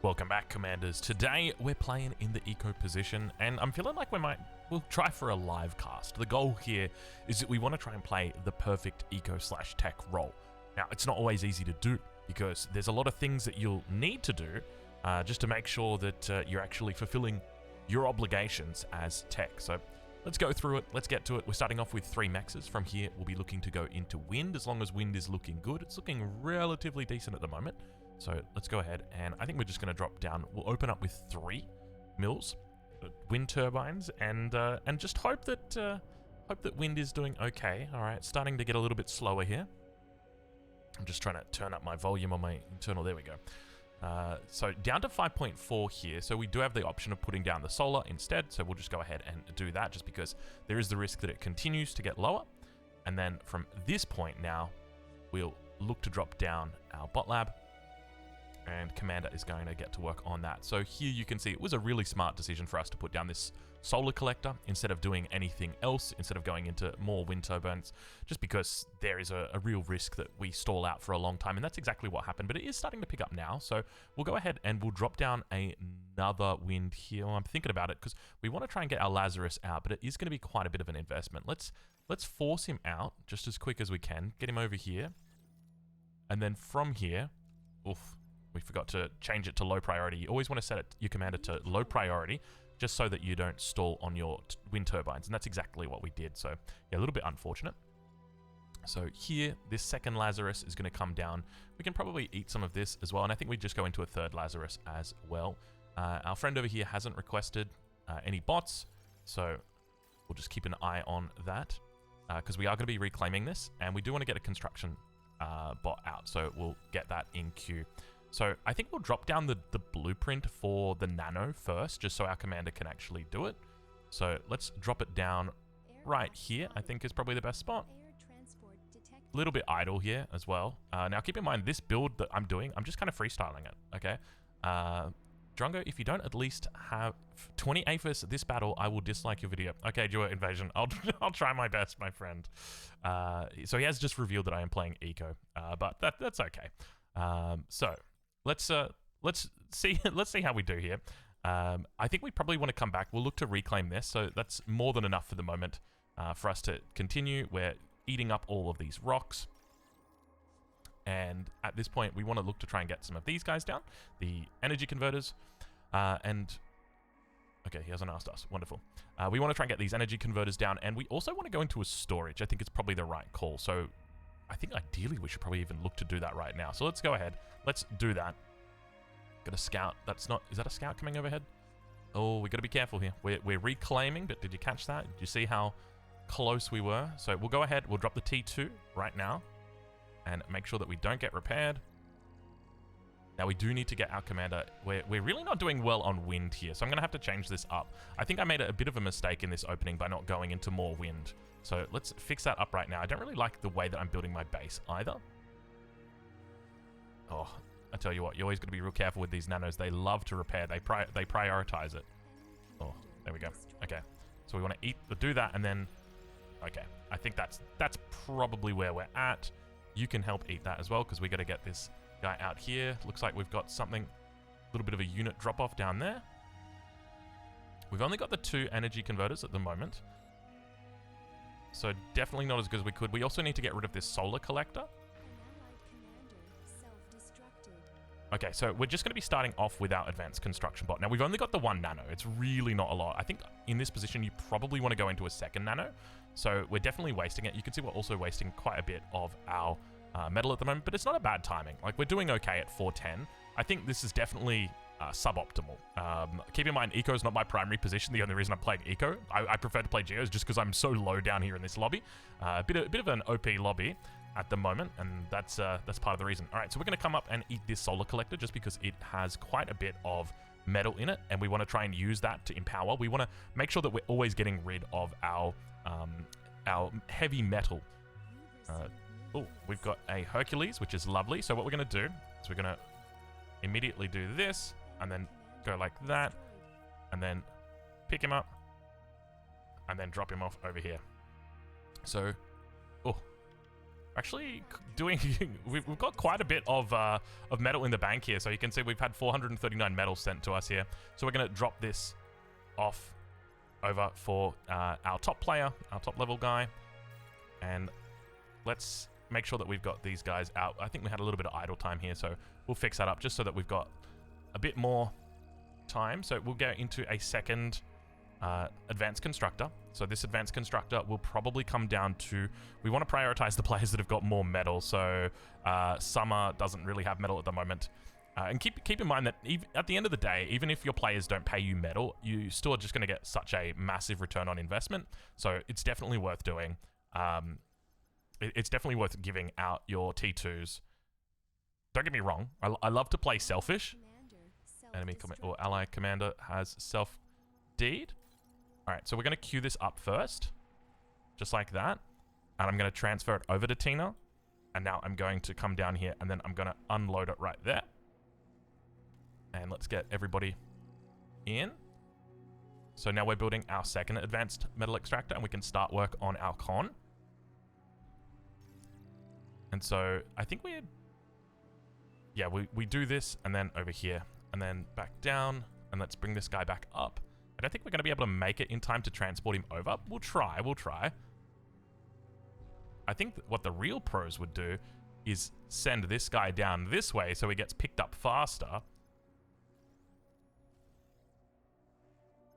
Welcome back, Commanders. Today we're playing in the eco position, and I'm feeling like we'll try for a live cast. The goal here is that we want to try and play the perfect eco/tech role. Now, it's not always easy to do because there's a lot of things that you'll need to do just to make sure that you're actually fulfilling your obligations as tech. So let's go through it. Let's get to it. We're starting off with 3 mexes. From here, we'll be looking to go into wind as long as wind is looking good. It's looking relatively decent at the moment. So let's go ahead, and I think we're just going to drop down. We'll open up with 3 mills, wind turbines, and just hope that wind is doing okay. All right, starting to get a little bit slower here. I'm just trying to turn up my volume on my internal. There we go. So down to 5.4 here. So we do have the option of putting down the solar instead. So we'll just go ahead and do that, just because there is the risk that it continues to get lower. And then from this point now, we'll look to drop down our bot lab. And Commander is going to get to work on that. So here you can see it was a really smart decision for us to put down this solar collector instead of doing anything else, instead of going into more wind turbines, just because there is a real risk that we stall out for a long time, and that's exactly what happened. But it is starting to pick up now, so we'll go ahead and we'll drop down another wind here. Well, I'm thinking about it because we want to try and get our Lazarus out, but it is going to be quite a bit of an investment. Let's force him out just as quick as we can, get him over here, and then from here, oof. We forgot to change it to low priority. You always want to set your commander to low priority, just so that you don't stall on your wind turbines. And that's exactly what we did. So yeah, a little bit unfortunate. So here, this second Lazarus is going to come down. We can probably eat some of this as well. And I think we just go into a third Lazarus as well. Our friend over here hasn't requested any bots. So we'll just keep an eye on that, because we are going to be reclaiming this. And we do want to get a construction bot out. So we'll get that in queue. So I think we'll drop down the blueprint for the nano first, just so our commander can actually do it. So let's drop it down right here, I think is probably the best spot. A little bit idle here as well. Now keep in mind, this build that I'm doing, I'm just kind of freestyling it, okay? Drongo, if you don't at least have 20 APHIS this battle, I will dislike your video. Okay, Duo Invasion, I'll try my best, my friend. So he has just revealed that I am playing eco, but that's okay. So let's see how we do here. I think we probably want to come back. We'll look to reclaim this, so that's more than enough for the moment for us to continue. We're eating up all of these rocks, and at this point we want to look to try and get some of these guys down, the energy converters, and okay, he hasn't asked us. Wonderful. We want to try and get these energy converters down, and we also want to go into a storage. I think it's probably the right call. So I think ideally we should probably even look to do that right now. So let's go ahead. Let's do that. Got a scout. Is that a scout coming overhead? Oh, we got to be careful here. We're reclaiming, but did you catch that? Did you see how close we were? So we'll go ahead. We'll drop the T2 right now and make sure that we don't get repaired. Now we do need to get our commander. We're really not doing well on wind here, so I'm going to have to change this up. I think I made a bit of a mistake in this opening by not going into more wind. So let's fix that up right now. I don't really like the way that I'm building my base either. Oh, I tell you what, you always got to be real careful with these nanos. They love to repair. They prioritize it. Oh, there we go. Okay, so we want to do that, and then okay, I think that's probably where we're at. You can help eat that as well, because we got to get this guy out here. Looks like we've got something, a little bit of a unit drop off down there. We've only got the 2 energy converters at the moment, so definitely not as good as we could. We also need to get rid of this solar collector. Okay, so we're just going to be starting off with our advanced construction bot. Now, we've only got the 1 nano. It's really not a lot. I think in this position, you probably want to go into a 2nd nano. So we're definitely wasting it. You can see we're also wasting quite a bit of our metal at the moment, but it's not a bad timing. Like, we're doing okay at 410. I think this is definitely suboptimal. Keep in mind, eco is not my primary position. The only reason I'm playing eco, I prefer to play geos just because I'm so low down here in this lobby. A bit of an OP lobby at the moment, and that's part of the reason. All right, so we're going to come up and eat this solar collector just because it has quite a bit of metal in it, and we want to try and use that to empower. We want to make sure that we're always getting rid of our heavy metal. Oh, we've got a Hercules, which is lovely. So what we're going to do is we're going to immediately do this, and then go like that, and then pick him up, and then drop him off over here. So, oh, actually doing... we've got quite a bit of metal in the bank here. So you can see we've had 439 metal sent to us here. So we're going to drop this off over for our top player, our top level guy. And let's make sure that we've got these guys out. I think we had a little bit of idle time here, so we'll fix that up just so that we've got a bit more time. So we'll go into a second advanced constructor. So this advanced constructor will probably come down to, we want to prioritize the players that have got more metal. So Summer doesn't really have metal at the moment. And keep in mind that at the end of the day, even if your players don't pay you metal, you still are just going to get such a massive return on investment. So it's definitely worth doing. It's definitely worth giving out your T2s. Don't get me wrong. I love to play selfish. Enemy or ally commander has self-deed. All right, so we're going to queue this up first, just like that. And I'm going to transfer it over to Tina. And now I'm going to come down here and then I'm going to unload it right there. And let's get everybody in. So now we're building our second advanced metal extractor and we can start work on our con. And so I think we do this and then over here and then back down and let's bring this guy back up. I don't think we're going to be able to make it in time to transport him over. We'll try. I think what the real pros would do is send this guy down this way so he gets picked up faster.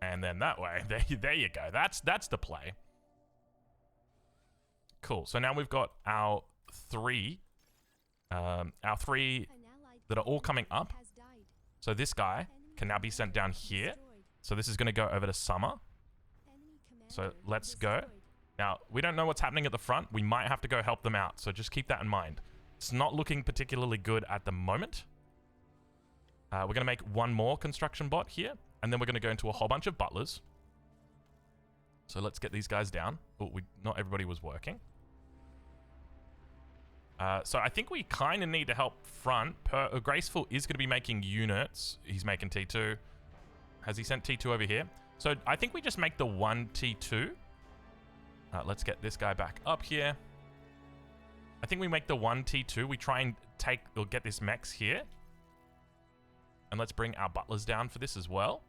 And then that way, there you go. That's the play. Cool. So now we've got our three that are all coming up. So this guy can now be sent down here. So this is going to go over to Summer. So let's go. Now, we don't know what's happening at the front. We might have to go help them out. So just keep that in mind. It's not looking particularly good at the moment. We're going to make one more construction bot here. And then we're going to go into a whole bunch of butlers. So let's get these guys down. Oh, not everybody was working. So I think we kind of need to help front. Graceful is going to be making units. He's making T2. Has he sent T2 over here? So I think we just make the one T2. Let's get this guy back up here. I think we make the one T2. We try and get this Mex here. And let's bring our butlers down for this as well.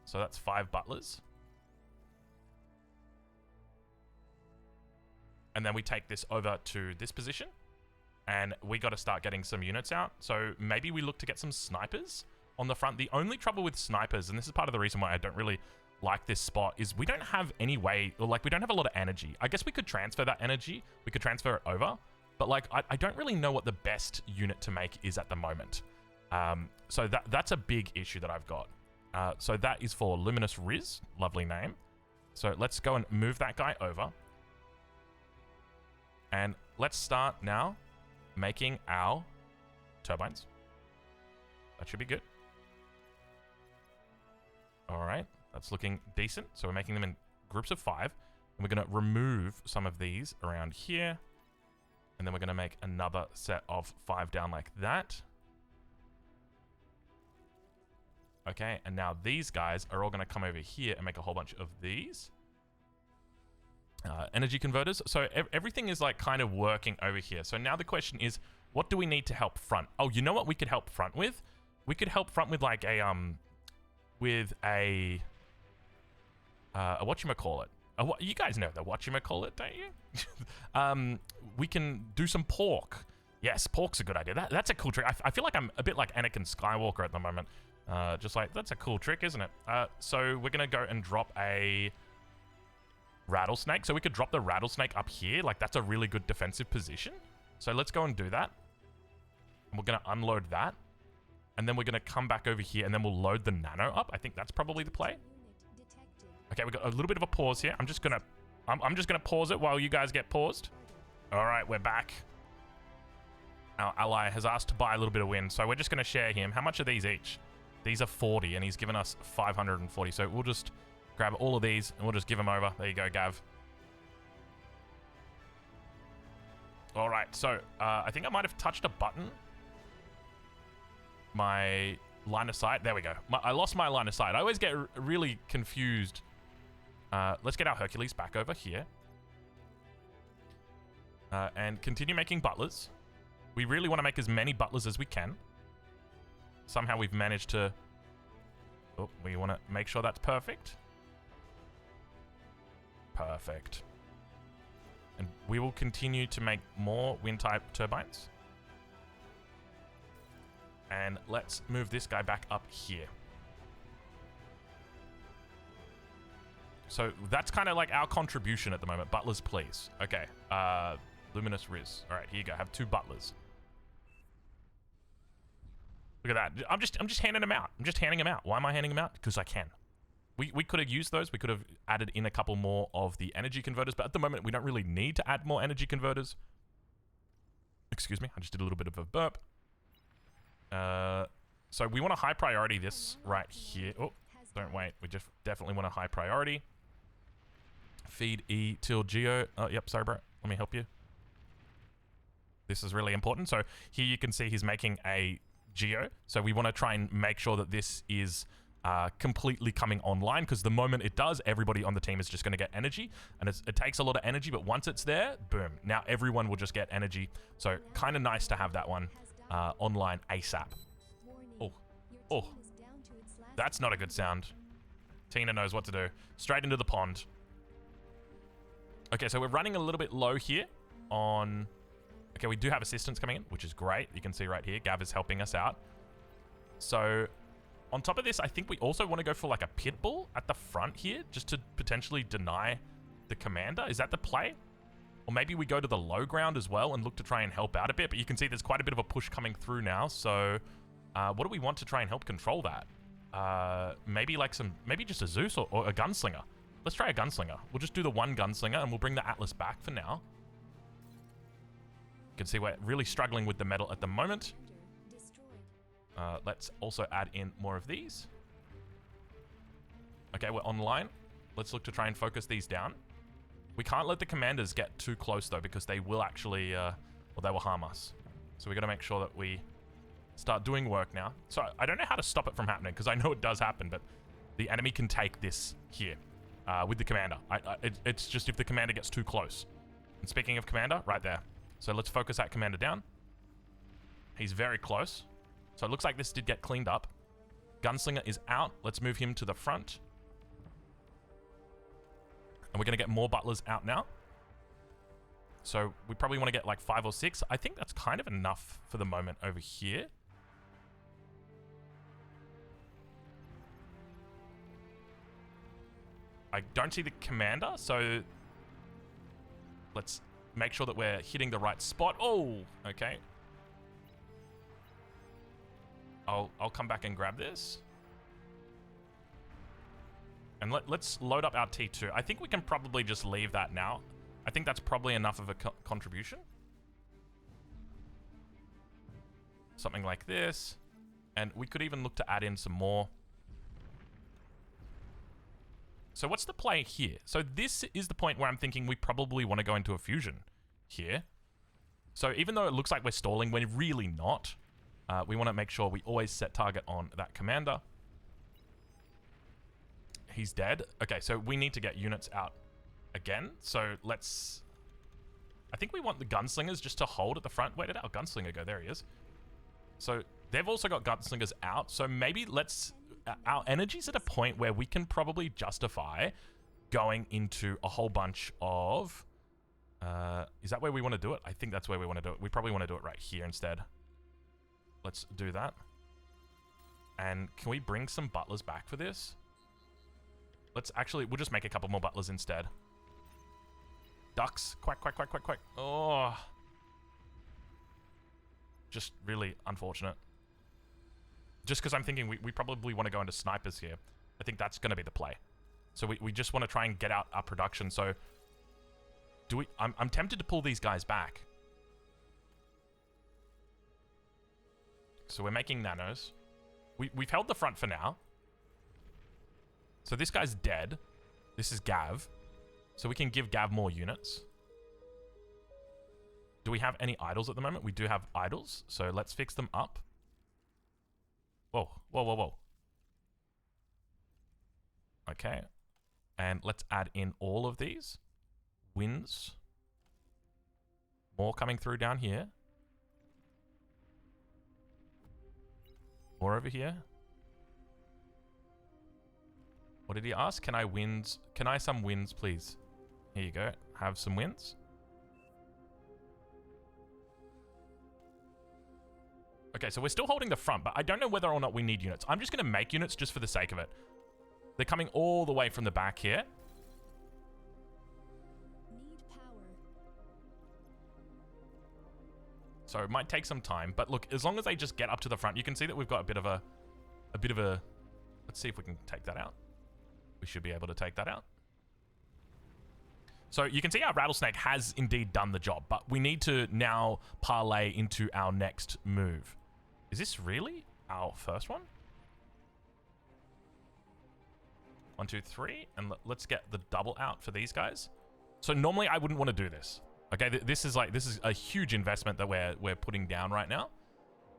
So that's 5 butlers. And then we take this over to this position. And we got to start getting some units out. So maybe we look to get some snipers on the front. The only trouble with snipers, and this is part of the reason why I don't really like this spot, is we don't have any way, or like we don't have a lot of energy. I guess we could transfer that energy. We could transfer it over. But like, I don't really know what the best unit to make is at the moment. So that's a big issue that I've got. So that is for Luminous Riz. Lovely name. So let's go and move that guy over. And let's start now making our turbines. That should be good. All right. That's looking decent. So we're making them in groups of 5. And we're going to remove some of these around here. And then we're going to make another set of 5 down like that. Okay, and now these guys are all going to come over here and make a whole bunch of these. Energy converters. So everything is like kind of working over here. So now the question is, what do we need to help front? Oh, you know what we could help front with? We could help front with like a whatchamacallit. You guys know the whatchamacallit, don't you? We can do some pork. Yes, pork's a good idea. That's a cool trick. I feel like I'm a bit like Anakin Skywalker at the moment. Just like, that's a cool trick, isn't it? So we're going to go and drop a rattlesnake. So we could drop the rattlesnake up here. Like, that's a really good defensive position. So let's go and do that. And we're going to unload that. And then we're going to come back over here and then we'll load the nano up. I think that's probably the play. Okay, we got a little bit of a pause here. I'm just going to pause it while you guys get paused. All right, we're back. Our ally has asked to buy a little bit of wind. So we're just going to share him. How much are these each? These are 40 and he's given us 540. So we'll just grab all of these and we'll just give them over. There you go, Gav. All right, so I think I might have touched a button. My line of sight. There we go. I lost my line of sight. I always get really confused. Let's get our Hercules back over here. and continue making butlers. We really want to make as many butlers as we can. Somehow we've managed to... Oh, we want to make sure that's perfect. Perfect. And we will continue to make more wind-type turbines. And let's move this guy back up here. So that's kind of like our contribution at the moment. Butlers, please. Okay. Luminous Riz. All right, here you go. Have 2 butlers. Look at that. I'm just handing them out. I'm just handing them out. Why am I handing them out? Because I can. We could have used those. We could have added in a couple more of the energy converters, but at the moment we don't really need to add more energy converters. Excuse me. I just did a little bit of a burp. So we want a high priority this right here. Oh, don't wait. We just definitely want a high priority. Feed E till Geo. Oh, yep. Sorry, bro. Let me help you. This is really important. So here you can see he's making a Geo. So we want to try and make sure that this is completely coming online, because the moment it does, everybody on the team is just going to get energy, and it takes a lot of energy, but once it's there, boom. Now everyone will just get energy. So kind of nice to have that one online ASAP. Oh, oh, that's not a good sound. Tina knows what to do. Straight into the pond. Okay, so we're running a little bit low here on... Okay, we do have assistance coming in, which is great. You can see right here, Gav is helping us out. So, on top of this, I think we also want to go for like a pit bull at the front here, just to potentially deny the commander. Is that the play? Or maybe we go to the low ground as well and look to try and help out a bit. But you can see there's quite a bit of a push coming through now. So, what do we want to try and help control that? Maybe like maybe just a Zeus or a gunslinger. Let's try a gunslinger. We'll just do the one gunslinger and we'll bring the Atlas back for now. You can see we're really struggling with the metal at the moment. Let's also add in more of these. Okay, we're online. Let's look to try and focus these down. We can't let the commanders get too close though, because they will actually, well, they will harm us. So we got to make sure that we start doing work now. So I don't know how to stop it from happening, because I know it does happen, but the enemy can take this here with the commander. It's just if the commander gets too close. And speaking of commander, right there. So let's focus that commander down. He's very close. So it looks like this did get cleaned up. Gunslinger is out. Let's move him to the front. And we're going to get more butlers out now. So we probably want to get like 5 or 6. I think that's kind of enough for the moment over here. I don't see the commander, so let's make sure that we're hitting the right spot. Oh, okay. I'll come back and grab this. And let's load up our T2. I think we can probably just leave that now. I think that's probably enough of a contribution. Something like this. And we could even look to add in some more. So what's the play here? So this is the point where I'm thinking we probably want to go into a fusion here. So even though it looks like we're stalling, we're really not. We want to make sure we always set target on that commander. He's dead. Okay, so we need to get units out again. So let's... I think we want the gunslingers just to hold at the front. Where did our gunslinger go? There he is. So they've also got gunslingers out. So maybe let's... Our energy's at a point where we can probably justify going into a whole bunch of... is that where we want to do it? I think that's where we want to do it. We probably want to do it right here instead. Let's do that. And can we bring some butlers back for this? Let's actually... We'll just make a couple more butlers instead. Ducks. Quack, quack, quack, quack, quack. Oh. Just really unfortunate. Just because I'm thinking we probably want to go into snipers here. I think that's going to be the play. So we just want to try and get out our production. So do we... I'm tempted to pull these guys back. So we're making nanos. We've held the front for now. So this guy's dead. This is Gav. So we can give Gav more units. Do we have any idols at the moment? We do have idols. So let's fix them up. Whoa, whoa, whoa, whoa. Okay. And let's add in all of these. Winds. More coming through down here. More over here. What did he ask? Can I winds? Can I some winds, please? Here you go. Have some winds. Okay, so we're still holding the front, but I don't know whether or not we need units. I'm just going to make units just for the sake of it. They're coming all the way from the back here. Need power. So it might take some time, but look, as long as they just get up to the front, you can see that we've got a bit of a let's see if we can take that out. We should be able to take that out. So you can see our rattlesnake has indeed done the job, but we need to now parlay into our next move. Is this really our first one? 1, 2, 3, and let's get the double out for these guys. So normally I wouldn't want to do this. Okay, this is a huge investment that we're putting down right now.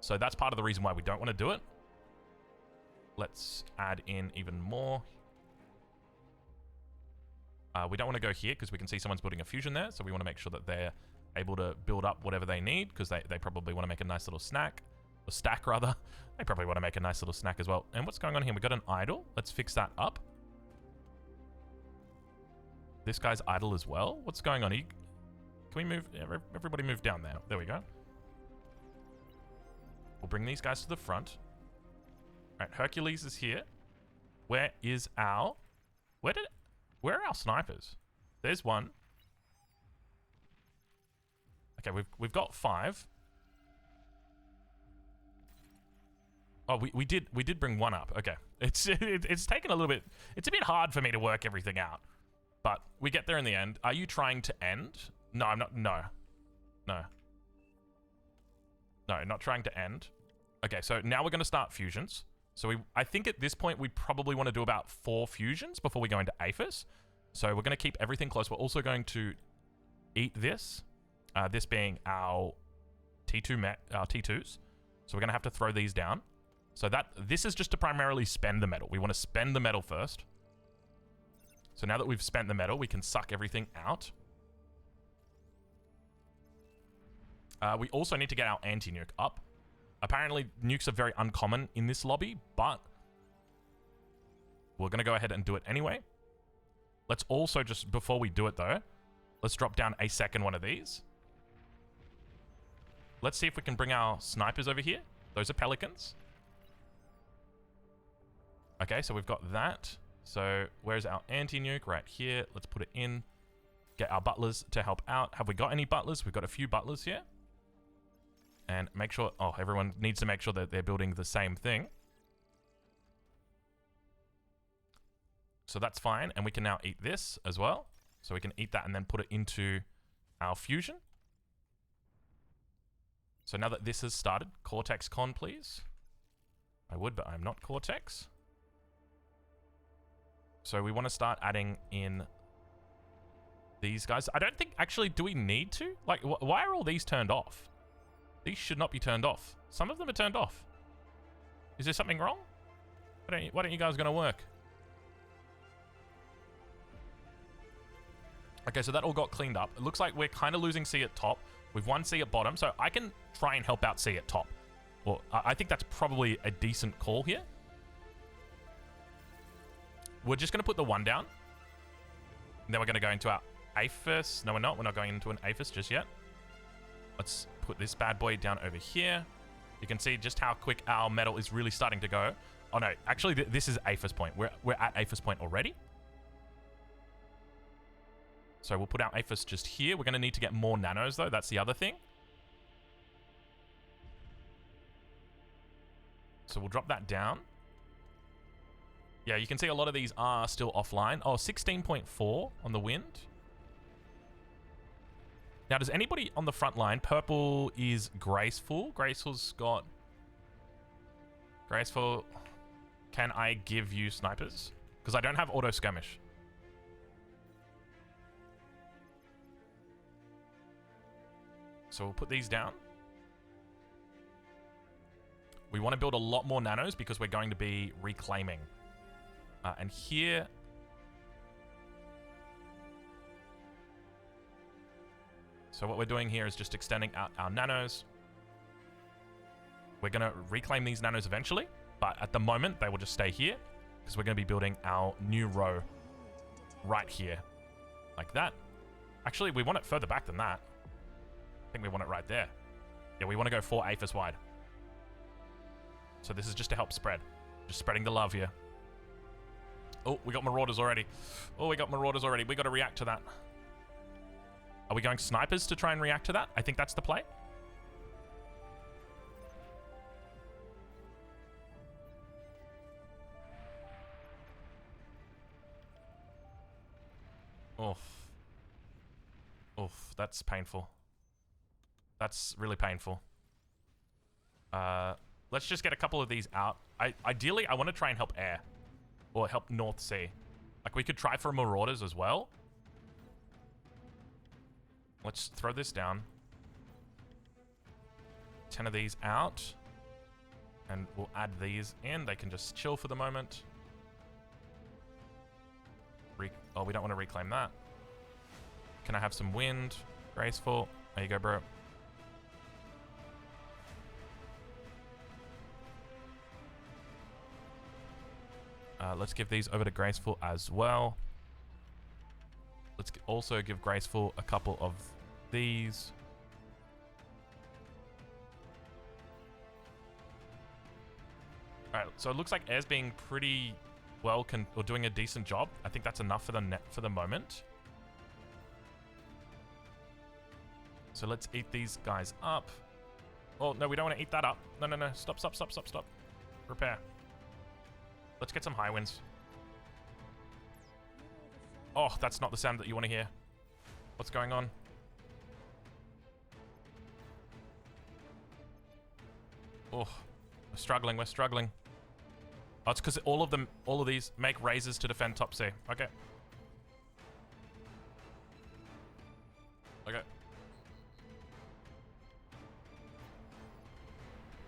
So that's part of the reason why we don't want to do it. Let's add in even more. We don't want to go here because we can see someone's building a fusion there. So we want to make sure that they're able to build up whatever they need because they probably want to make a nice little snack. Or stack, rather. They probably want to make a nice little snack as well. And what's going on here? We got an idle. Let's fix that up. This guy's idle as well. What's going on? Can we move? Everybody move down there. There we go. We'll bring these guys to the front. All right, Hercules is here. Where is our... Where are our snipers? There's one. Okay, we've got 5. Oh, we did bring one up. Okay, it's taken a little bit. It's a bit hard for me to work everything out, but we get there in the end. Are you trying to end? No, I'm not. No, not trying to end. Okay, so now we're going to start fusions. So I think at this point we probably want to do about 4 fusions before we go into Aphis. So we're going to keep everything close. We're also going to eat this. This being our T2s. So we're going to have to throw these down. So this is just to primarily spend the metal. We want to spend the metal first. So now that we've spent the metal, we can suck everything out. We also need to get our anti-nuke up. Apparently, nukes are very uncommon in this lobby, but we're going to go ahead and do it anyway. Let's also just, before we do it though, let's drop down a second one of these. Let's see if we can bring our snipers over here. Those are pelicans. Okay, so we've got that. So where's our anti-nuke? Right here. Let's put it in. Get our butlers to help out. Have we got any butlers? We've got a few butlers here. And make sure... Oh, everyone needs to make sure that they're building the same thing. So that's fine. And we can now eat this as well. So we can eat that and then put it into our fusion. So now that this has started, Cortex Con, please. I would, but I'm not Cortex. So we want to start adding in these guys. I don't think... Actually, do we need to? Like, why are all these turned off? These should not be turned off. Some of them are turned off. Is there something wrong? Why don't you guys going to work? Okay, so that all got cleaned up. It looks like we're kind of losing C at top. We've won C at bottom, so I can try and help out C at top. Well, I think that's probably a decent call here. We're just going to put the 1 down. And then we're going to go into our Aphis. No, we're not. We're not going into an Aphis just yet. Let's put this bad boy down over here. You can see just how quick our metal is really starting to go. Oh, no. Actually, this is Aphis point. We're at Aphis point already. So we'll put our Aphis just here. We're going to need to get more nanos, though. That's the other thing. So we'll drop that down. Yeah, you can see a lot of these are still offline. Oh, 16.4 on the wind. Now, does anybody on the front line... Purple is Graceful. Graceful's got... Graceful... Can I give you snipers? Because I don't have auto skirmish. So we'll put these down. We want to build a lot more nanos because we're going to be reclaiming. And here... So So what we're doing here is just extending out our nanos. We're going to reclaim these nanos eventually, but at the moment, they will just stay here because we're going to be building our new row right here, like that. Actually, we want it further back than that. I think we want it right there. Yeah, we want to go 4 APHIS wide. So this is just to help spread. Just spreading the love here. Oh, we got marauders already. Oh, we got marauders already. We got to react to that. Are we going snipers to try and react to that? I think that's the play. Oof. Oof, that's painful. That's really painful. Let's just get a couple of these out. Ideally, I want to try and help air. Or help North Sea. Like, we could try for marauders as well. Let's throw this down. 10 of these out. And we'll add these in. They can just chill for the moment. Oh, we don't want to reclaim that. Can I have some wind? Graceful. There you go, bro. Let's give these over to Graceful as well. Let's also give Graceful a couple of these. Alright, so it looks like Air's being pretty well, or doing a decent job. I think that's enough for the net for the moment. So let's eat these guys up. Oh, no, we don't want to eat that up. No, no, no. Stop, stop, stop, stop, stop. Repair. Let's get some high winds. Oh, that's not the sound that you want to hear. What's going on? Oh, we're struggling, we're struggling. Oh, it's because all of these make raises to defend top C. Okay. Okay.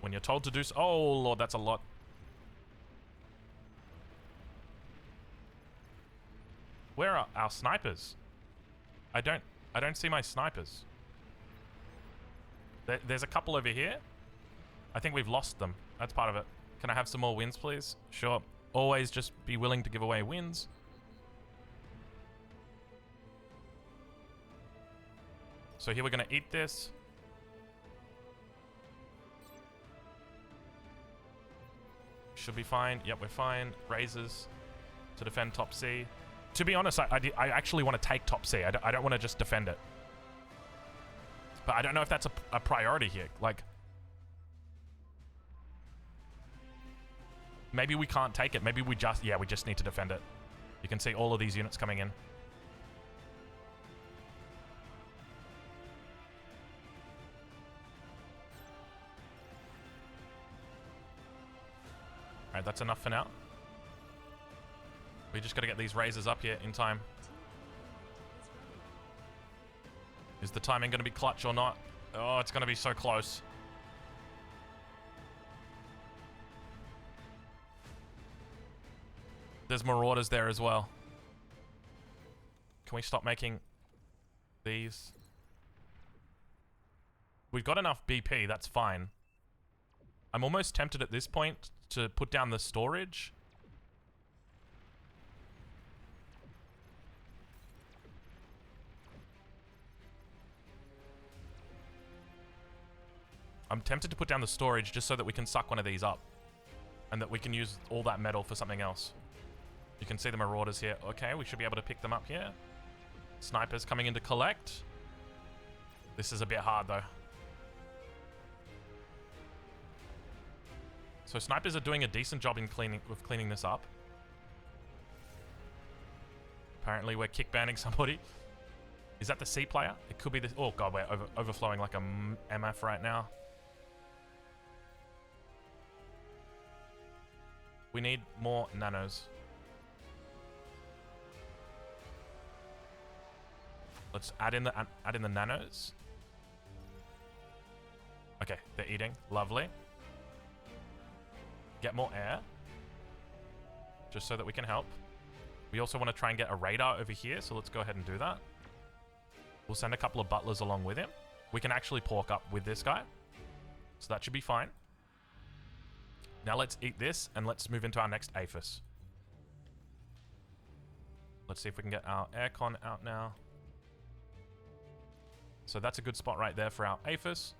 When you're told to do so. Oh, Lord, that's a lot. Where are our snipers? I don't see my snipers. There's a couple over here. I think we've lost them. That's part of it. Can I have some more wins, please? Sure. Always just be willing to give away wins. So here we're going to eat this. Should be fine. Yep, we're fine. Raises to defend top C. To be honest, I actually want to take top C. I don't want to just defend it. But I don't know if that's a priority here. Like, maybe we can't take it. Maybe we just need to defend it. You can see all of these units coming in. Alright, that's enough for now. We just got to get these raises up here in time. Is the timing going to be clutch or not? Oh, it's going to be so close. There's marauders there as well. Can we stop making these? We've got enough BP, that's fine. I'm almost tempted at this point to put down the storage. I'm tempted to put down the storage just so that we can suck one of these up. And that we can use all that metal for something else. You can see the marauders here. Okay, we should be able to pick them up here. Snipers coming in to collect. This is a bit hard though. So snipers are doing a decent job in cleaning this up. Apparently we're kick banning somebody. Is that the C player? It could be this. Oh god, we're overflowing like a MF right now. We need more nanos. Let's add in the nanos. Okay, they're eating. Lovely. Get more air. Just so that we can help. We also want to try and get a radar over here, so let's go ahead and do that. We'll send a couple of butlers along with him. We can actually pork up with this guy. So that should be fine. Now let's eat this, and let's move into our next Aphis. Let's see if we can get our aircon out now. So that's a good spot right there for our Aphis.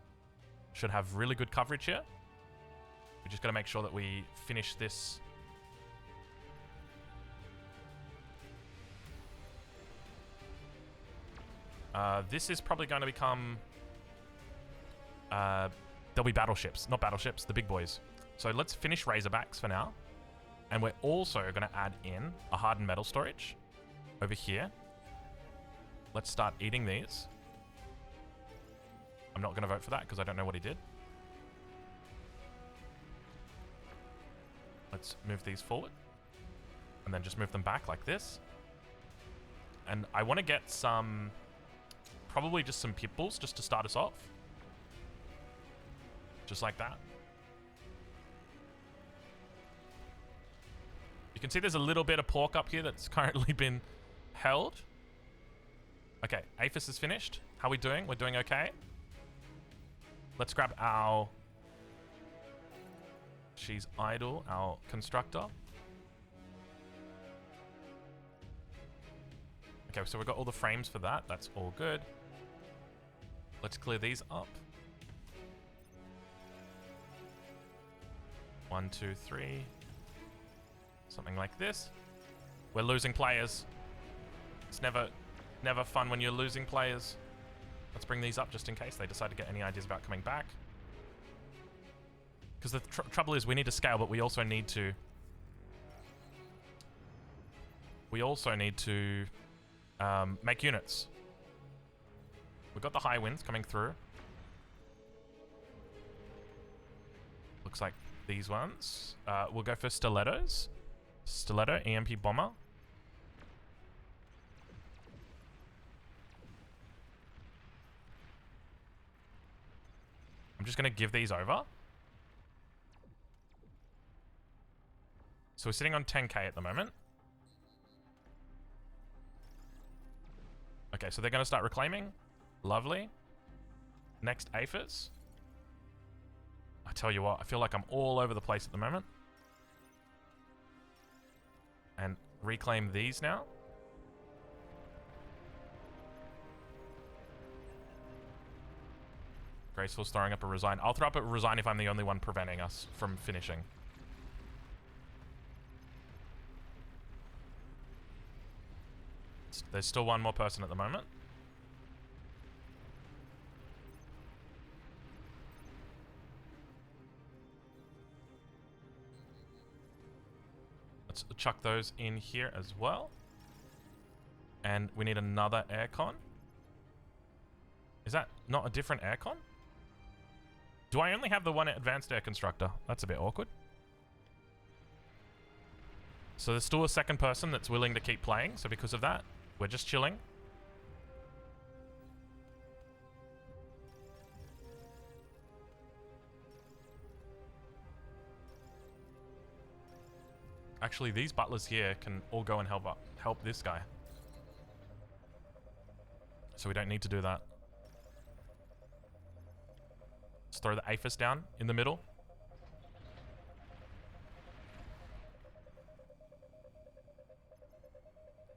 Should have really good coverage here. We just got to make sure that we finish this. This is probably going to become... there'll be battleships. Not battleships, the big boys. So let's finish Razorbacks for now. And we're also going to add in a hardened metal storage over here. Let's start eating these. I'm not going to vote for that because I don't know what he did. Let's move these forward. And then just move them back like this. And I want to get some... Probably just some pit bulls just to start us off. Just like that. You can see there's a little bit of pork up here that's currently been held. Okay, Aphis is finished. How are we doing? We're doing okay. Let's grab our... She's idle, our constructor. Okay, so we've got all the frames for that. That's all good. Let's clear these up. 1, 2, 3. Something like this. We're losing players. It's never fun when you're losing players. Let's bring these up just in case they decide to get any ideas about coming back. Because the trouble is we need to scale, but we also need to... make units. We've got the high winds coming through. Looks like these ones. We'll go for stilettos. Stiletto, EMP bomber. I'm just going to give these over. So we're sitting on 10k at the moment. Okay, so they're going to start reclaiming. Lovely. Next Aphis. I tell you what, I feel like I'm all over the place at the moment. And reclaim these now. Graceful's throwing up a resign. I'll throw up a resign if I'm the only one preventing us from finishing. There's still one more person at the moment. Let's chuck those in here as well. And we need another aircon. Is that not a different aircon? Do I only have the one advanced air constructor? That's a bit awkward. So there's still a second person that's willing to keep playing. So because of that, we're just chilling. Actually, these butlers here can all go and help this guy. So we don't need to do that. Let's throw the Aphis down in the middle.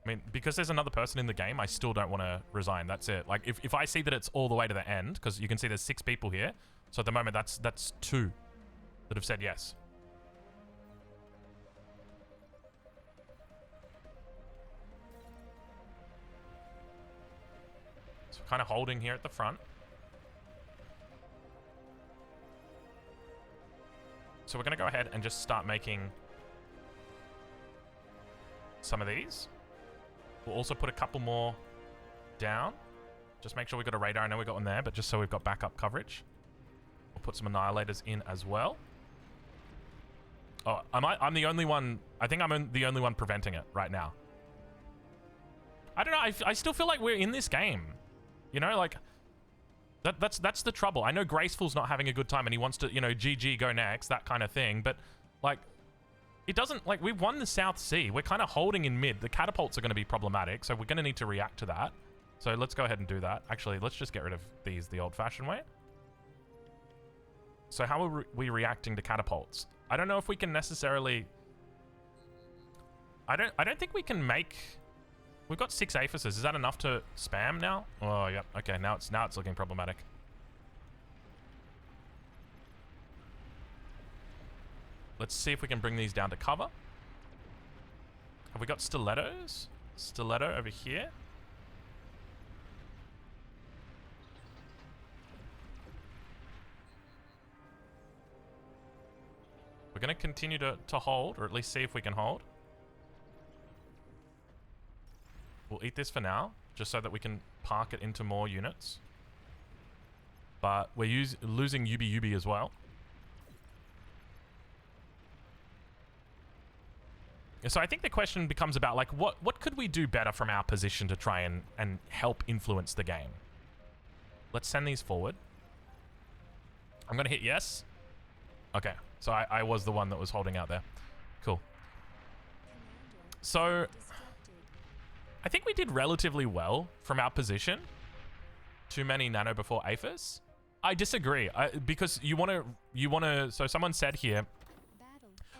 I mean, because there's another person in the game, I still don't want to resign. That's it. Like, if I see that it's all the way to the end, because you can see there's 6 people here. So at the moment, that's 2 that have said yes. So kind of holding here at the front. So we're going to go ahead and just start making some of these. We'll also put a couple more down. Just make sure we've got a radar. I know we've got one there, but just so we've got backup coverage. We'll put some annihilators in as well. Oh, I'm the only one... I think I'm the only one preventing it right now. I don't know. I still feel like we're in this game. You know, like... That's the trouble. I know Graceful's not having a good time and he wants to, you know, GG, go next, that kind of thing. But, like... It doesn't, like, we've won the South Sea. We're kind of holding in mid. The catapults are going to be problematic, so we're going to need to react to that. So let's go ahead and do that. Actually, let's just get rid of these the old-fashioned way. So how are we reacting to catapults? I don't know if we can necessarily... I don't think we can make... We've got 6 aphises. Is that enough to spam now? Oh, yep. Okay, now it's looking problematic. Let's see if we can bring these down to cover. Have we got stilettos? Stiletto over here. We're going to continue to hold, or at least see if we can hold. We'll eat this for now, just so that we can park it into more units. But we're losing Yubi as well. So I think the question becomes about, like, what could we do better from our position to try and help influence the game? Let's send these forward. I'm going to hit yes. Okay, so I was the one that was holding out there. Cool. So I think we did relatively well from our position. Too many nano before aphis. I disagree. Because you want to. So someone said here,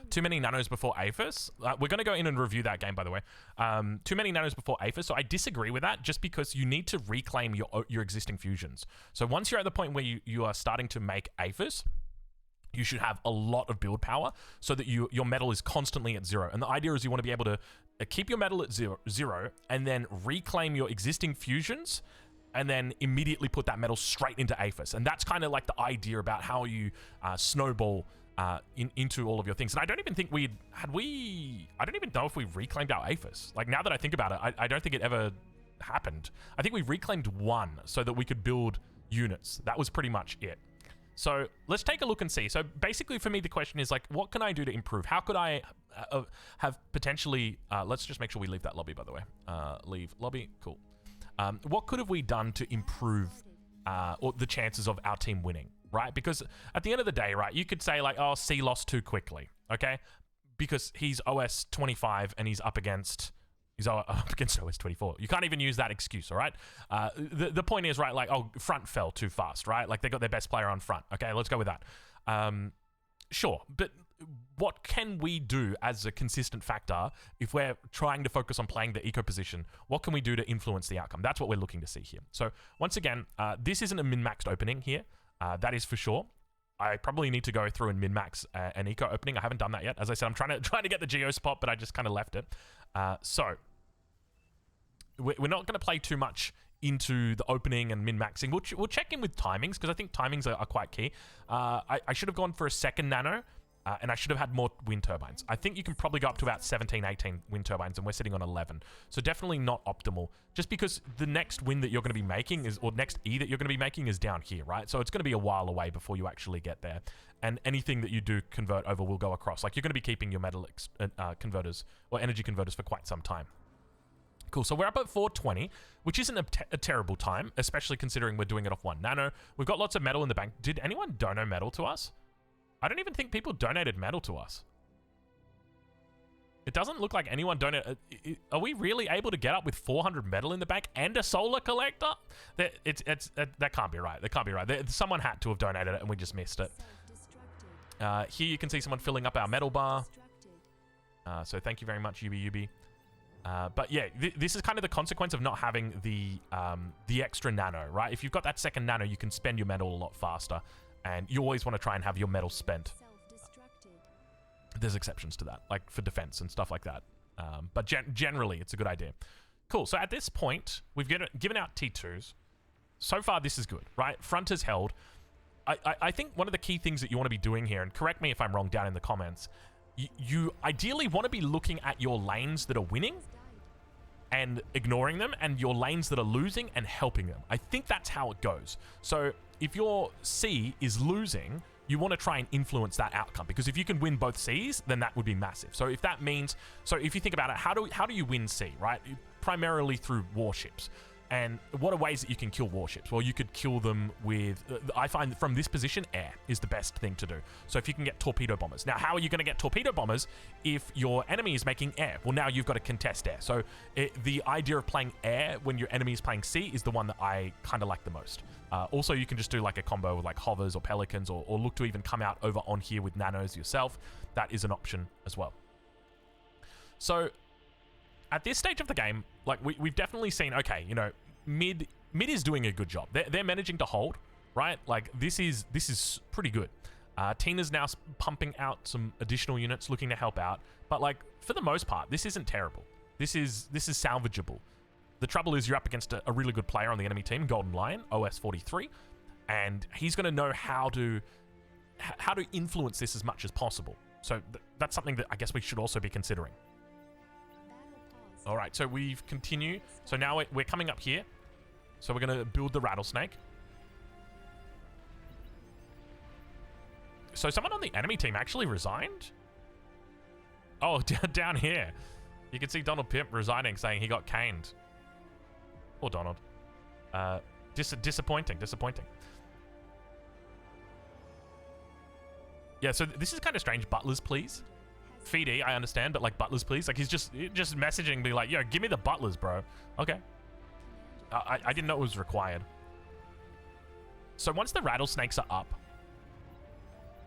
too many nanos before aphis. We're going to go in and review that game, by the way. Too many nanos before aphis. So I disagree with that, just because you need to reclaim your existing fusions. So once you're at the point where you are starting to make aphis, you should have a lot of build power so that your metal is constantly at 0. And the idea is you want to be able to keep your metal at zero and then reclaim your existing fusions and then immediately put that metal straight into aphis. And that's kind of like the idea about how you snowball into all of your things. And I don't even think I don't even know if we reclaimed our aphis. Like, now that I think about it, I don't think it ever happened. I think we reclaimed 1 so that we could build units. That was pretty much it. So let's take a look and see. So basically for me, the question is, like, what can I do to improve? How could I have potentially, let's just make sure we leave that lobby, by the way. Leave lobby, cool. What could have we done to improve or the chances of our team winning, right? Because at the end of the day, right, you could say, like, oh, C lost too quickly, okay? Because he's OS 25 and he's up against OS 24. You can't even use that excuse, all right? The point is, right, like, oh, front fell too fast, right? Like, they got their best player on front. Okay, let's go with that. Sure, but what can we do as a consistent factor if we're trying to focus on playing the eco position? What can we do to influence the outcome? That's what we're looking to see here. So once again, this isn't a min-maxed opening here. That is for sure. I probably need to go through and min-max an eco opening. I haven't done that yet. As I said, I'm trying to get the geo spot, but I just kind of left it. So we're not going to play too much into the opening and min-maxing. We'll check in with timings, because I think timings are quite key. I should have gone for a second nano, and I should have had more wind turbines. I think you can probably go up to about 17, 18 wind turbines, and we're sitting on 11. So definitely not optimal, just because the next win that you're going to be making or next E that you're going to be making is down here, right? So it's going to be a while away before you actually get there. And anything that you do convert over will go across. Like, you're going to be keeping your metal converters or energy converters for quite some time. Cool, so we're up at 420, which isn't a terrible time, especially considering we're doing it off 1 nano. We've got lots of metal in the bank. Did anyone dono metal to us? I don't even think people donated metal to us. It doesn't look like anyone donated. Are we really able to get up with 400 metal in the bank and a solar collector? That can't be right. That can't be right. Someone had to have donated it and we just missed it. Here you can see someone filling up our metal bar. So thank you very much, Yubi. But yeah, this is kind of the consequence of not having the extra nano, right? If you've got that second nano, you can spend your metal a lot faster, and you always want to try and have your metal spent. There's exceptions to that, like for defense and stuff like that. But generally, it's a good idea. Cool, so at this point, we've given out T2s. So far, this is good, right? Front is held. I think one of the key things that you want to be doing here, and correct me if I'm wrong down in the comments, you ideally want to be looking at your lanes that are winning and ignoring them, and your lanes that are losing and helping them. I think that's how it goes. So if your C is losing, you want to try and influence that outcome, because if you can win both Cs, then that would be massive. So if that means, so if you think about it, how do you win C, right? Primarily through warships. And what are ways that you can kill warships? Well, you could kill them with, I find that from this position, air is the best thing to do. So if you can get torpedo bombers. Now, how are you going to get torpedo bombers if your enemy is making air? Well, now you've got to contest air. So the idea of playing air when your enemy is playing sea is the one that I kind of like the most. Also, you can just do like a combo with like hovers or pelicans, or look to even come out over on here with nanos yourself. That is an option as well. So at this stage of the game, like we've definitely seen, okay, you know, mid is doing a good job. They're managing to hold, right? Like this is pretty good. Tina's now pumping out some additional units, looking to help out. But like for the most part, this isn't terrible. This is salvageable. The trouble is you're up against a really good player on the enemy team, Golden Lion, OS 43, and he's going to know how to influence this as much as possible. So that's something that I guess we should also be considering. All right, so we've continued. So now we're coming up here. So we're going to build the rattlesnake. So someone on the enemy team actually resigned? Oh, down here. You can see Donald Pimp resigning, saying he got caned. Poor Donald. Disappointing. Yeah, so this is kind of strange. Butlers, please. Feedy, I understand, but like butlers, please. Like he's just messaging me like, yo, give me the butlers, bro. Okay. I didn't know it was required. So once the rattlesnakes are up,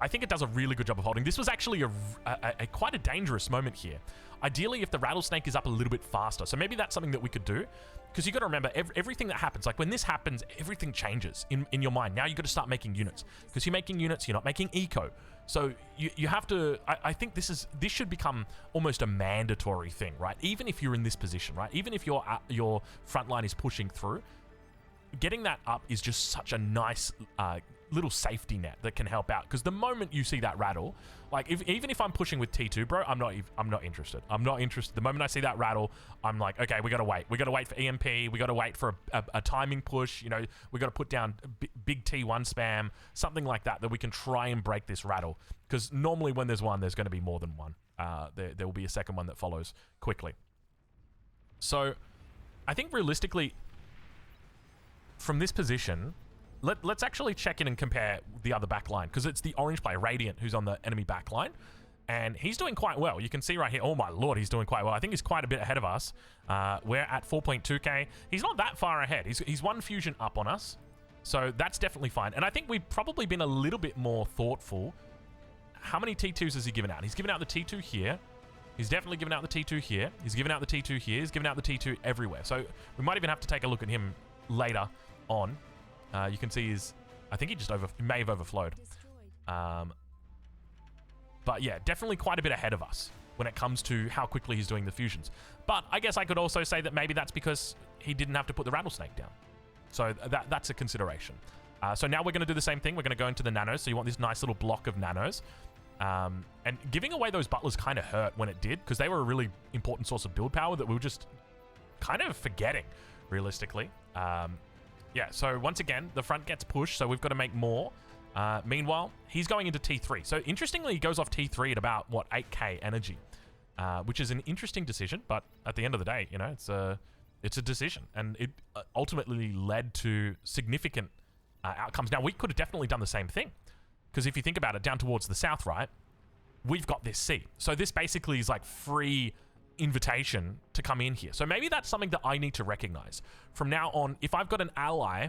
I think it does a really good job of holding. This was actually a quite a dangerous moment here. Ideally, if the rattlesnake is up a little bit faster. So maybe that's something that we could do. Because you got to remember, everything that happens, like when this happens, everything changes in your mind. Now you got to start making units. Because you're making units, you're not making eco. So you have to, I think this should become almost a mandatory thing, right? Even if you're in this position, right? Even if your frontline is pushing through, getting that up is just such a nice little safety net that can help out. Because the moment you see that rattle, like even if I'm pushing with T2, bro, I'm not interested. I'm not interested. The moment I see that rattle, I'm like, okay, we gotta wait. We gotta wait for EMP. We gotta wait for a timing push. You know, we gotta put down big T1 spam, something like that we can try and break this rattle. Because normally when there's one, there's going to be more than one. There will be a second one that follows quickly. So I think realistically, from this position, let's actually check in and compare the other backline, because it's the orange player, Radiant, who's on the enemy backline, and he's doing quite well. You can see right here, oh my lord, he's doing quite well. I think he's quite a bit ahead of us. We're at 4.2k. He's not that far ahead. He's one fusion up on us, so that's definitely fine. And I think we've probably been a little bit more thoughtful. How many T2s has he given out? He's given out the T2 here. He's definitely given out the T2 here. He's given out the T2 here. He's given out the T2 everywhere. So we might even have to take a look at him later on. You can see I think he just may have overflowed. But yeah, definitely quite a bit ahead of us when it comes to how quickly he's doing the fusions. But I guess I could also say that maybe that's because he didn't have to put the rattlesnake down. So that's a consideration. So now we're going to do the same thing. We're going to go into the nanos. So you want this nice little block of nanos. And giving away those butlers kind of hurt when it did, because they were a really important source of build power that we were just kind of forgetting, realistically. Yeah, so once again, the front gets pushed, so we've got to make more. Meanwhile, he's going into T3. So interestingly, he goes off T3 at about, what, 8k energy, which is an interesting decision, but at the end of the day, you know, it's a decision, and it ultimately led to significant outcomes. Now, we could have definitely done the same thing, because if you think about it, down towards the south, right, we've got this sea. So this basically is like free invitation to come in here. So maybe that's something that I need to recognize. From now on, if I've got an ally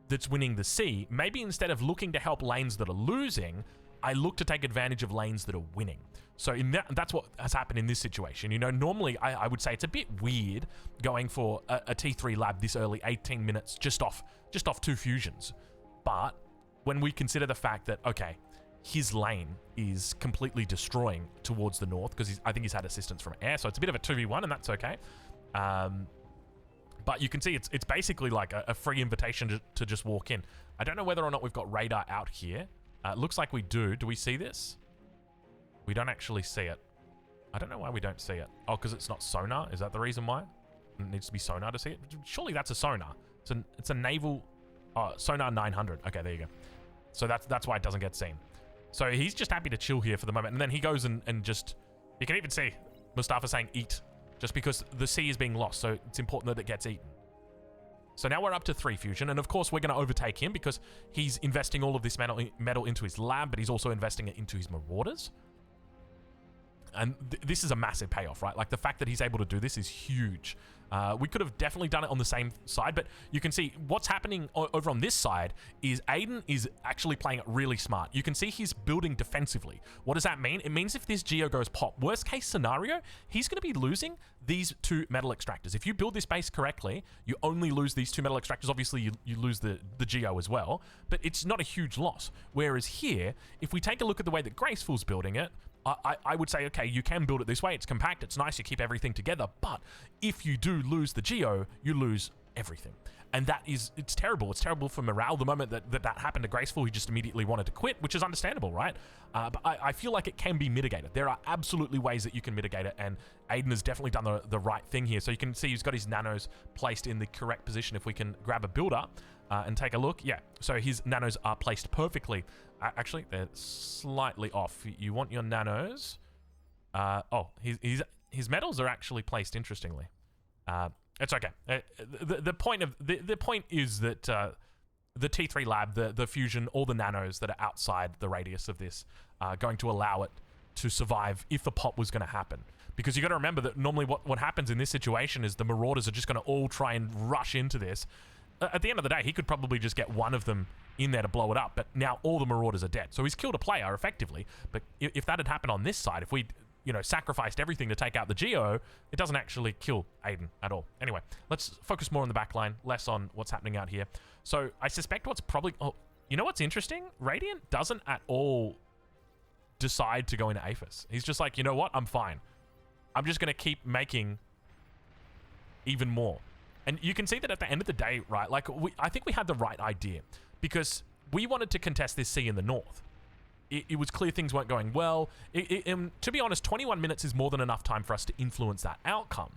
that's winning the sea, maybe instead of looking to help lanes that are losing, I look to take advantage of lanes that are winning. So that's what has happened in this situation. You know, normally I would say it's a bit weird going for a T3 lab this early, 18 minutes, just off 2 fusions. But when we consider the fact that, okay, his lane is completely destroying towards the north, because I think he's had assistance from air, so it's a bit of a 2v1, and that's okay. But you can see it's basically like a free invitation to just walk in. I don't know whether or not we've got radar out here. Looks like we do. Do we see this? We don't actually see it. I don't know why we don't see it. Oh, because it's not sonar? Is that the reason why? It needs to be sonar to see it? Surely that's a sonar. It's a naval... Oh, sonar 900. Okay, there you go. So that's why it doesn't get seen. So he's just happy to chill here for the moment. And then he goes and just... You can even see Mustafa saying eat. Just because the sea is being lost. So it's important that it gets eaten. So now we're up to 3 fusion, and of course we're going to overtake him because he's investing all of this metal into his lab, but he's also investing it into his marauders. And this is a massive payoff, right? Like, the fact that he's able to do this is huge. We could have definitely done it on the same side, but you can see what's happening over on this side is Aiden is actually playing it really smart. You can see he's building defensively. What does that mean? It means if this Geo goes pop, worst case scenario, he's going to be losing these 2 metal extractors. If you build this base correctly, you only lose these 2 metal extractors. Obviously, you lose the Geo as well, but it's not a huge loss. Whereas here, if we take a look at the way that Graceful's building it, I would say, okay, you can build it this way. It's compact, it's nice, you keep everything together. But if you do lose the Geo, you lose everything. And it's terrible. It's terrible for morale. The moment that happened to Graceful, he just immediately wanted to quit, which is understandable, right? But I feel like it can be mitigated. There are absolutely ways that you can mitigate it, and Aiden has definitely done the right thing here. So you can see he's got his nanos placed in the correct position. If we can grab a builder and take a look. Yeah, so his nanos are placed perfectly. Actually, they're slightly off. You want your nanos. Oh, his metals are actually placed interestingly. It's okay. The point is that the T3 lab, the fusion, all the nanos that are outside the radius of this are going to allow it to survive if the pop was going to happen. Because you got to remember that normally what happens in this situation is the marauders are just going to all try and rush into this. At the end of the day, he could probably just get one of them in there to blow it up, but now all the marauders are dead. So he's killed a player effectively, but if that had happened on this side, if we sacrificed everything to take out the Geo, it doesn't actually kill Aiden at all. Anyway, let's focus more on the back line, less on what's happening out here. So I suspect what's probably... Oh, you know what's interesting? Radiant doesn't at all decide to go into Aphis. He's just like, you know what? I'm fine. I'm just going to keep making even more. And you can see that at the end of the day, right? Like, I think we had the right idea because we wanted to contest this C in the north. It was clear things weren't going well. To be honest, 21 minutes is more than enough time for us to influence that outcome.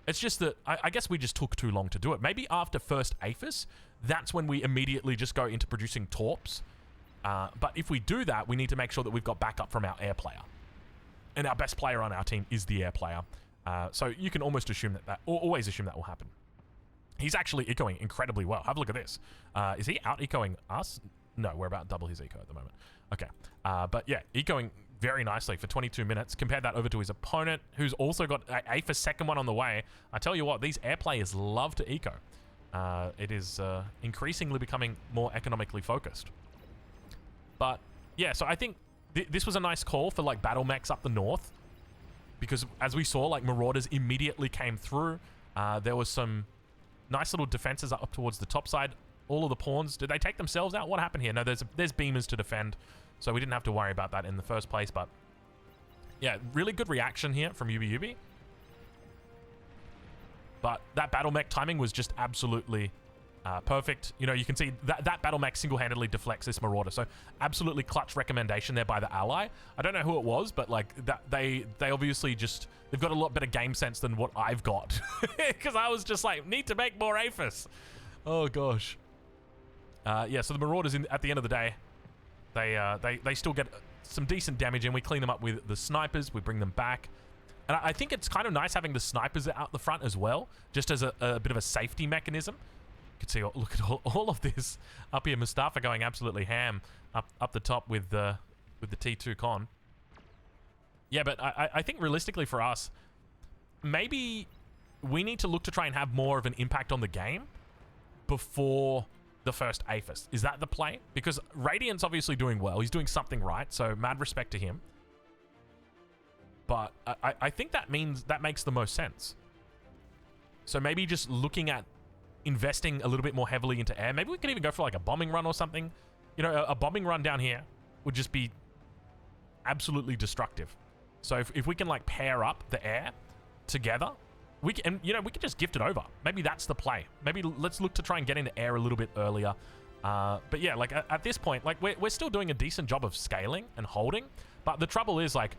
It's just that I guess we just took too long to do it. Maybe after first Aphis, that's when we immediately just go into producing torps. But if we do that, we need to make sure that we've got backup from our air player. And our best player on our team is the air player. So you can almost assume always assume that will happen. He's actually ecoing incredibly well. Have a look at this. Is he out ecoing us? No, we're about double his eco at the moment. Okay. But yeah, ecoing very nicely for 22 minutes. Compare that over to his opponent, who's also got a for second one on the way. I tell you what, these air players love to eco. It is increasingly becoming more economically focused. But yeah, so I think this was a nice call for like battle mechs up the north, because as we saw, like marauders immediately came through. There was some nice little defenses up towards the top side. All of the pawns, did they take themselves out? What happened here? No, there's beamers to defend, so we didn't have to worry about that in the first place. But yeah, really good reaction here from Yubi. But that battle mech timing was just absolutely perfect. You know, you can see that battle mech single-handedly deflects this marauder. So absolutely clutch recommendation there by the ally. I don't know who it was, but like that they obviously just, they've got a lot better game sense than what I've got. Because I was just like, need to make more Aphis. Oh gosh. Yeah, so the marauders at the end of the day, they still get some decent damage in. We clean them up with the snipers. We bring them back. And I think it's kind of nice having the snipers out the front as well, just as a bit of a safety mechanism. You can see, look at all of this up here. Mustafa going absolutely ham up the top with the T2 con. Yeah, but I think realistically for us, maybe we need to look to try and have more of an impact on the game before the first Aphis. Is that the play? Because Radiant's obviously doing well. He's doing something right, so mad respect to him. But I think that makes the most sense. So maybe just looking at investing a little bit more heavily into air. Maybe we could even go for like a bombing run or something. You know, a bombing run down here would just be absolutely destructive. So if we can like pair up the air together, we can just gift it over. Maybe that's the play. Maybe let's look to try and get into air a little bit earlier. But yeah, like at this point, like we're still doing a decent job of scaling and holding. But the trouble is like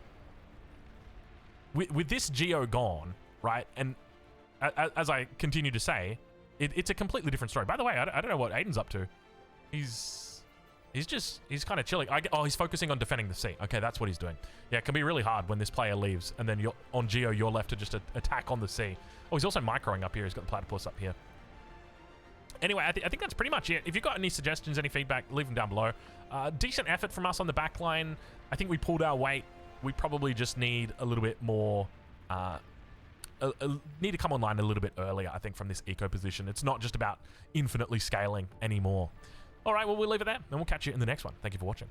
with this Geo gone, right? And as I continue to say, it's a completely different story. By the way, I don't know what Aiden's up to. He's kind of chilling. He's focusing on defending the C. Okay, that's what he's doing. Yeah, it can be really hard when this player leaves and then you're on Geo, you're left to just attack on the C. Oh, he's also microing up here. He's got the platypus up here. Anyway, I think that's pretty much it. If you've got any suggestions, any feedback, leave them down below. Decent effort from us on the back line. I think we pulled our weight. We probably just need a little bit more... need to come online a little bit earlier, I think, from this eco position. It's not just about infinitely scaling anymore. All right, well, we'll leave it there, and we'll catch you in the next one. Thank you for watching.